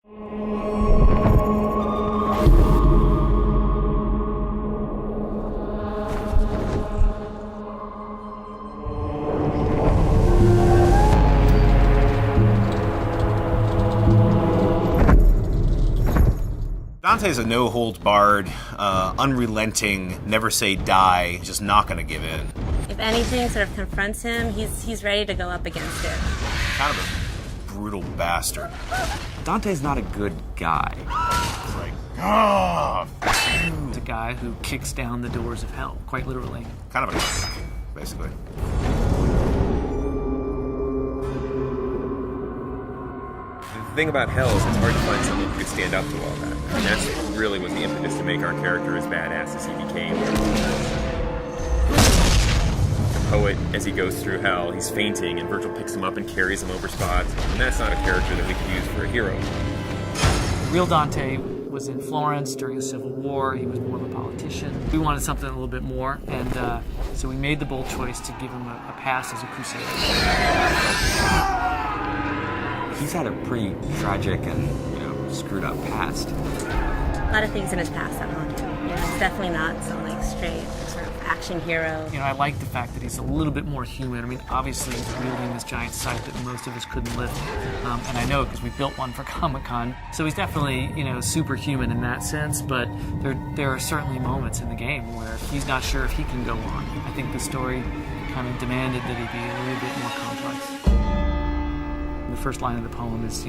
Dante's a no-holds-barred, unrelenting, never say die, just not gonna give in. If anything sort of confronts him, he's ready to go up against it. Kind of a brutal bastard. Dante's not a good guy. Right. Ah! He's a guy who kicks down the doors of hell, quite literally. Kind of a basically. The thing about hell is it's hard to find someone who could stand up to all that. And that's really what the impetus to make our character as badass as he became. The poet, as he goes through hell, he's fainting, and Virgil picks him up and carries him over spots. And that's not a character that we could use for a hero. Real Dante was in Florence during the Civil War. He was more of a politician. We wanted something a little bit more, and so we made the bold choice to give him a pass as a crusader. He's had a pretty tragic and, screwed up past. A lot of things in his past that haunt him. He's definitely not some straight sort of action hero. I like the fact that he's a little bit more human. I mean, obviously he's wielding this giant scythe that most of us couldn't lift, and I know because we built one for Comic-Con. So he's definitely, superhuman in that sense. But there are certainly moments in the game where he's not sure if he can go on. I think the story kind of demanded that he be a little bit more complex. The first line of the poem is,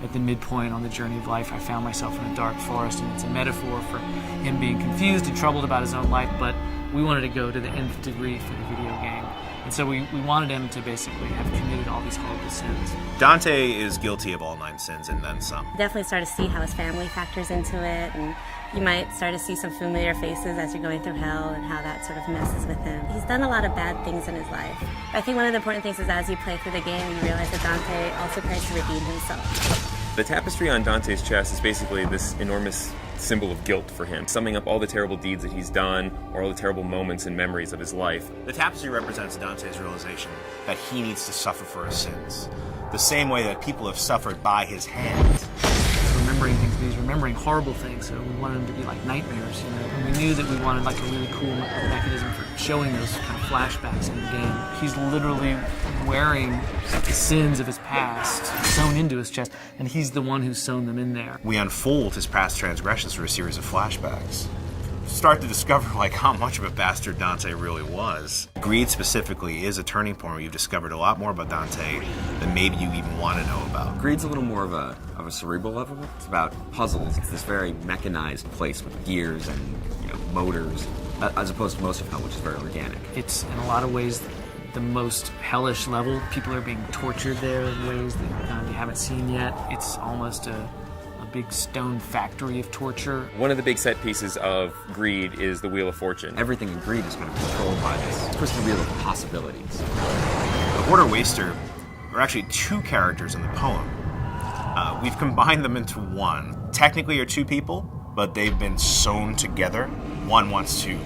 at the midpoint on the journey of life, I found myself in a dark forest, and it's a metaphor for him being confused and troubled about his own life, but we wanted to go to the nth degree for the video game. And so we wanted him to basically have committed all these horrible sins. Dante is guilty of all 9 sins and then some. Definitely start to see how his family factors into it, and you might start to see some familiar faces as you're going through hell and how that sort of messes with him. He's done a lot of bad things in his life. I think one of the important things is as you play through the game, you realize that Dante also tries to redeem himself. The tapestry on Dante's chest is basically this enormous symbol of guilt for him, summing up all the terrible deeds that he's done or all the terrible moments and memories of his life. The tapestry represents Dante's realization that he needs to suffer for his sins, the same way that people have suffered by his hand. Remembering things, but he's remembering horrible things, so we wanted them to be like nightmares, And we knew that we wanted a really cool mechanism for showing those kind of flashbacks in the game. He's literally wearing the sins of his past sewn into his chest, and he's the one who's sewn them in there. We unfold his past transgressions through a series of flashbacks. Start to discover how much of a bastard Dante really was. Greed specifically is a turning point where you've discovered a lot more about Dante than maybe you even want to know about. Greed's a little more of a cerebral level. It's about puzzles. It's this very mechanized place with gears and motors, as opposed to most of hell, which is very organic. It's in a lot of ways the most hellish level. People are being tortured there in ways that you haven't seen yet. It's almost a big stone factory of torture. One of the big set pieces of Greed is the Wheel of Fortune. Everything in Greed is kind of controlled by this twisted wheel of possibilities. The Hoarder Waster are actually 2 characters in the poem. We've combined them into one. Technically are 2 people, but they've been sewn together. One wants to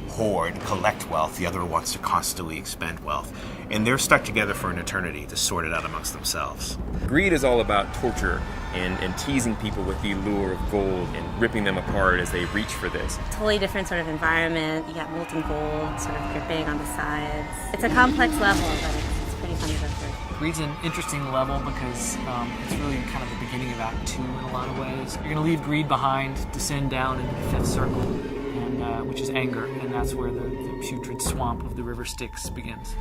hoard, collect wealth, the other wants to constantly expend wealth. And they're stuck together for an eternity to sort it out amongst themselves. Greed is all about torture and teasing people with the lure of gold and ripping them apart as they reach for this. Totally different sort of environment. You got molten gold sort of dripping on the sides. It's a complex level, but it's pretty fun to go through. Greed's an interesting level because it's really kind of the beginning of Act 2 in a lot of ways. You're going to leave Greed behind, descend down into the 5th circle, and which is anger, and that's where the putrid swamp of the river Styx begins.